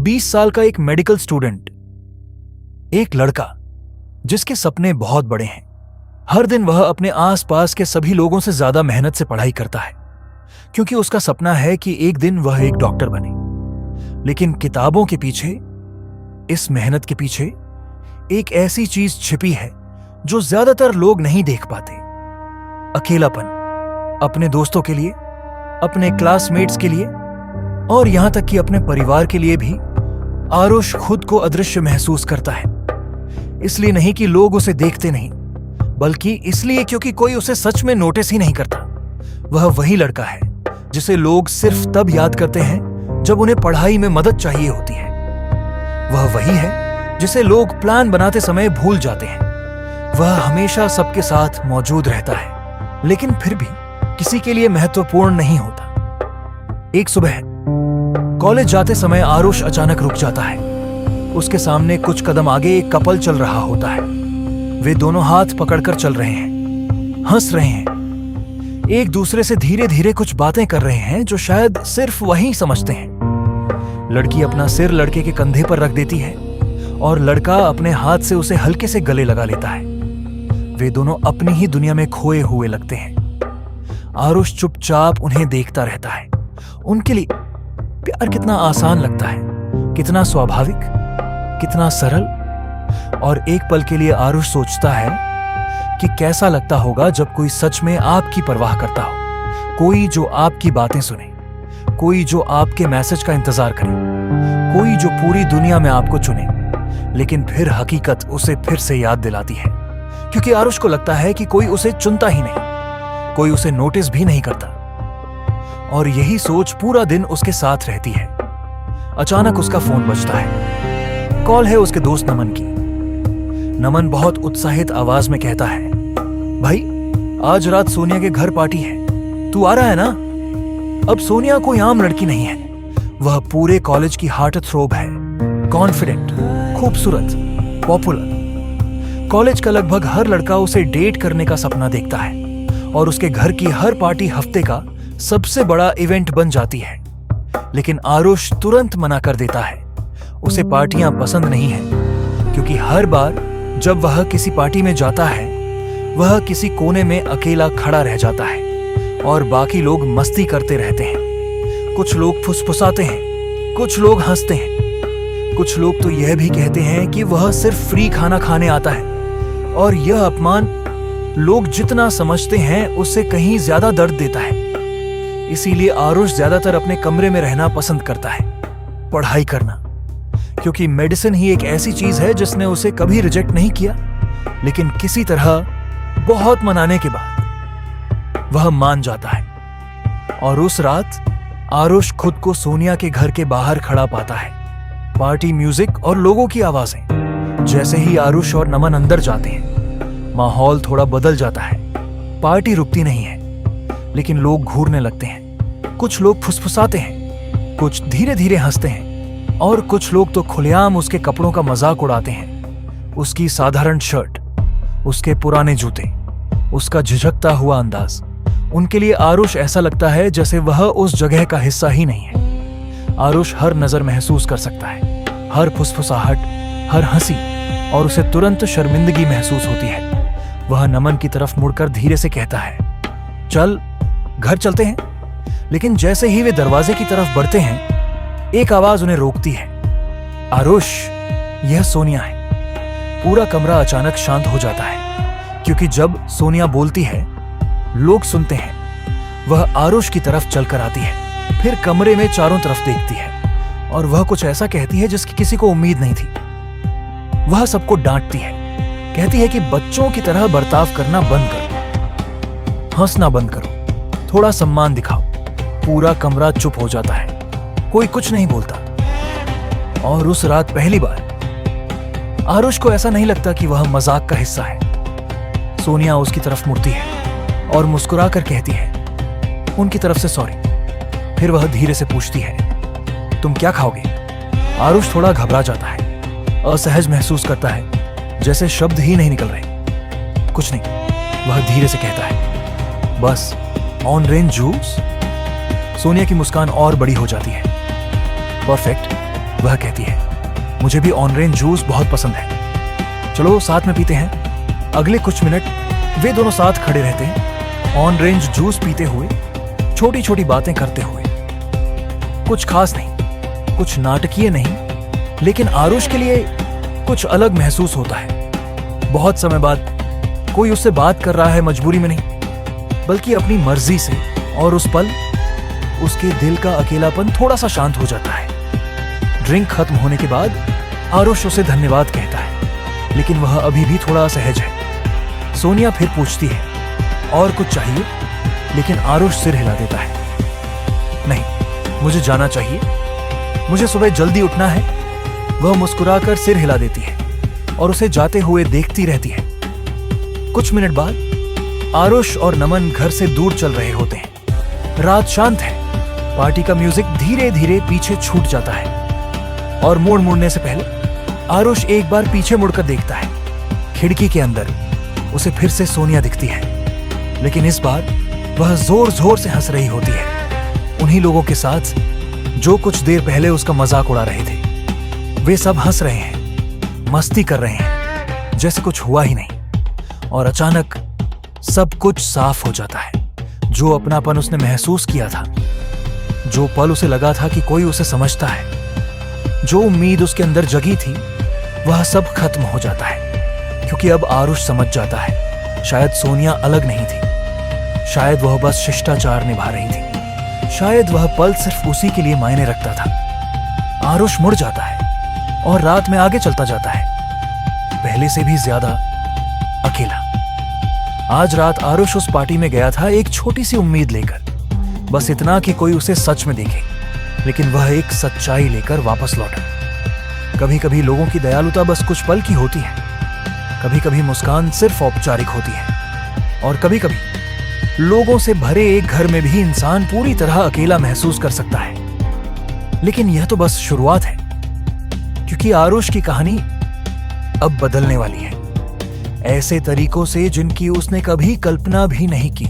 20 साल का एक मेडिकल स्टूडेंट, एक लड़का जिसके सपने बहुत बड़े हैं। हर दिन वह अपने आसपास के सभी लोगों से ज्यादा मेहनत से पढ़ाई करता है, क्योंकि उसका सपना है कि एक दिन वह एक डॉक्टर बने। लेकिन किताबों के पीछे, इस मेहनत के पीछे एक ऐसी चीज छिपी है जो ज्यादातर लोग नहीं देख पाते। अकेलापन, अपने दोस्तों के लिए, अपने क्लासमेट्स के लिए और यहां तक कि अपने परिवार के लिए भी आरुष खुद को अदृश्य महसूस करता है। इसलिए नहीं कि लोग उसे देखते नहीं, बल्कि इसलिए क्योंकि कोई उसे सच में नोटिस ही नहीं करता। वह वही लड़का है जिसे लोग सिर्फ तब याद करते हैं जब उन्हें पढ़ाई में मदद चाहिए होती है। वह वही है जिसे लोग प्लान बनाते समय भूल जाते हैं। वह हमेशा सबके साथ मौजूद रहता है, लेकिन फिर भी किसी के लिए महत्वपूर्ण नहीं होता। एक सुबह कॉलेज जाते समय आरुष अचानक रुक जाता है। उसके सामने कुछ कदम आगे एक कपल चल रहा होता है। वे दोनों हाथ पकड़कर चल रहे हैं, हंस रहे हैं, एक दूसरे से धीरे धीरे कुछ बातें कर रहे हैं जो शायद सिर्फ वही समझते हैं। लड़की अपना सिर लड़के के कंधे पर रख देती है और लड़का अपने हाथ से उसे हल्के से गले लगा लेता है। वे दोनों अपनी ही दुनिया में खोए हुए लगते हैं। आरुष चुपचाप उन्हें देखता रहता है। उनके लिए प्यार कितना आसान लगता है, कितना स्वाभाविक, कितना सरल। और एक पल के लिए आरुष सोचता है कि कैसा लगता होगा जब कोई सच में आपकी परवाह करता हो, कोई जो आपकी बातें सुने, कोई जो आपके मैसेज का इंतजार करे, कोई जो पूरी दुनिया में आपको चुने, लेकिन फिर हकीकत उसे फिर से याद दिलाती है। क्योंकि आरुष को लगता है कि कोई उसे चुनता ही नहीं, कोई उसे नोटिस भी नहीं करता। और यही सोच पूरा दिन उसके साथ रहती है। अचानक उसका फोन बजता है। कॉल है उसके दोस्त नमन की। नमन बहुत उत्साहित आवाज में कहता है, भाई आज रात सोनिया के घर पार्टी है, तू आ रहा है ना? अब सोनिया कोई आम लड़की नहीं है। वह पूरे कॉलेज की हार्ट थ्रोब है, कॉन्फिडेंट, खूबसूरत, पॉपुलर। कॉलेज का लगभग हर लड़का उसे डेट करने का सपना देखता है और उसके घर की हर पार्टी हफ्ते का सबसे बड़ा इवेंट बन जाती है। लेकिन आरुष तुरंत मना कर देता है। उसे पार्टियां पसंद नहीं है, क्योंकि हर बार जब वह किसी पार्टी में जाता है, वह किसी कोने में अकेला खड़ा रह जाता है और बाकी लोग मस्ती करते रहते हैं। कुछ लोग फुसफुसाते हैं, कुछ लोग हंसते हैं, कुछ लोग तो यह भी कहते हैं कि वह सिर्फ फ्री खाना खाने आता है। और यह अपमान लोग जितना समझते हैं उससे कहीं ज्यादा दर्द देता है। इसीलिए आरुष ज्यादातर अपने कमरे में रहना पसंद करता है, पढ़ाई करना, क्योंकि मेडिसिन ही एक ऐसी चीज है जिसने उसे कभी रिजेक्ट नहीं किया। लेकिन किसी तरह बहुत मनाने के बाद वह मान जाता है। और उस रात आरुष खुद को सोनिया के घर के बाहर खड़ा पाता है। पार्टी म्यूजिक और लोगों की आवाजें। जैसे ही आरुष और नमन अंदर जाते हैं, माहौल थोड़ा बदल जाता है। पार्टी रुकती नहीं है, लेकिन लोग घूरने लगते हैं। कुछ लोग फुसफुसाते हैं, कुछ धीरे धीरे हंसते हैं और कुछ लोग तो खुलेआम उसके कपड़ों का मजाक उड़ाते हैं। उसकी साधारण शर्ट, उसके पुराने जूते, उसका झिझकता हुआ अंदाज, उनके लिए आरुष ऐसा लगता है जैसे वह उस जगह का हिस्सा ही नहीं है। आरुष हर नजर महसूस कर सकता है, हर फुसफुसाहट, हर हंसी, और उसे तुरंत शर्मिंदगी महसूस होती है। वह नमन की तरफ मुड़कर धीरे से कहता है, चल घर चलते हैं। लेकिन जैसे ही वे दरवाजे की तरफ बढ़ते हैं, एक आवाज उन्हें रोकती है। आरुष, यह सोनिया है। पूरा कमरा अचानक शांत हो जाता है, क्योंकि जब सोनिया बोलती है, लोग सुनते हैं। वह आरुष की तरफ चलकर आती है, फिर कमरे में चारों तरफ देखती है और वह कुछ ऐसा कहती है जिसकी किसी को उम्मीद नहीं थी। वह सबको डांटती है, कहती है कि बच्चों की तरह बर्ताव करना बंद करो, हंसना बंद करो, थोड़ा सम्मान दिखाओ। पूरा कमरा चुप हो जाता है, कोई कुछ नहीं बोलता। और उस रात पहली बार आरुष को ऐसा नहीं लगता कि वह मजाक का हिस्सा है। सोनिया उसकी तरफ मुड़ती है और मुस्कुराकर कहती है, उनकी तरफ से सॉरी। फिर वह धीरे से पूछती है, तुम क्या खाओगे? आरुष थोड़ा घबरा जाता है, असहज महसूस करता है, जैसे शब्द ही नहीं निकल रहे। कुछ नहीं, वह धीरे से कहता है, बस ऑरेंज जूस। सोनिया की मुस्कान और बड़ी हो जाती है। परफेक्ट, वह कहती है, मुझे भी ऑरेंज जूस बहुत पसंद है, चलो साथ में पीते हैं। अगले कुछ मिनट वे दोनों साथ खड़े रहते हैं, ऑरेंज जूस पीते हुए, छोटी छोटी बातें करते हुए। कुछ खास नहीं, कुछ नाटकीय नहीं, लेकिन आरुष के लिए कुछ अलग महसूस होता है। बहुत समय बाद कोई उससे बात कर रहा है, मजबूरी में नहीं बल्कि अपनी मर्जी से, और उस पल उसके दिल का अकेलापन थोड़ा सा शांत हो जाता है। ड्रिंक खत्म होने के बाद आरुष उसे धन्यवाद कहता है, लेकिन वह अभी भी थोड़ा असहज है। सोनिया फिर पूछती है, और कुछ चाहिए? लेकिन आरुष सिर हिला देता है, नहीं, मुझे जाना चाहिए, मुझे सुबह जल्दी उठना है। वह मुस्कुराकर सिर हिला देती है और उसे जाते हुए देखती रहती है। कुछ मिनट बाद आरुष और नमन घर से दूर चल रहे होते हैं। रात शांत है, पार्टी का म्यूजिक धीरे धीरे पीछे छूट जाता है, और मोड़ मुड़ने से पहले आरुष एक बार पीछे मुड़कर देखता है। खिड़की के अंदर उसे फिर से सोनिया दिखती है, लेकिन इस बार वह जोर जोर से हंस रही होती है, उन्हीं लोगों के साथ जो कुछ देर पहले उसका मजाक उड़ा रहे थे। वे सब हंस रहे हैं, मस्ती कर रहे हैं, जैसे कुछ हुआ ही नहीं। और अचानक सब कुछ साफ हो जाता है। जो अपनापन उसने महसूस किया था, जो पल उसे लगा था कि कोई उसे समझता है, जो उम्मीद उसके अंदर जगी थी, वह सब खत्म हो जाता है। क्योंकि अब आरुष समझ जाता है, शायद सोनिया अलग नहीं थी, शायद वह बस शिष्टाचार निभा रही थी, शायद वह पल सिर्फ उसी के लिए मायने रखता था। आरुष मुड़ जाता है और रात में आगे चलता जाता है, पहले से भी ज्यादा अकेला। आज रात आरुष उस पार्टी में गया था एक छोटी सी उम्मीद लेकर, बस इतना कि कोई उसे सच में देखे, लेकिन वह एक सच्चाई लेकर वापस लौटा। कभी कभी लोगों की दयालुता बस कुछ पल की होती है, कभी कभी मुस्कान सिर्फ औपचारिक होती है, और कभी कभी लोगों से भरे एक घर में भी इंसान पूरी तरह अकेला महसूस कर सकता है। लेकिन यह तो बस शुरुआत है, क्योंकि आरुष की कहानी अब बदलने वाली है, ऐसे तरीकों से जिनकी उसने कभी कल्पना भी नहीं की।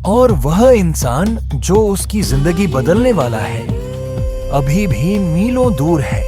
और वह इंसान जो उसकी जिंदगी बदलने वाला है, अभी भी मीलों दूर है।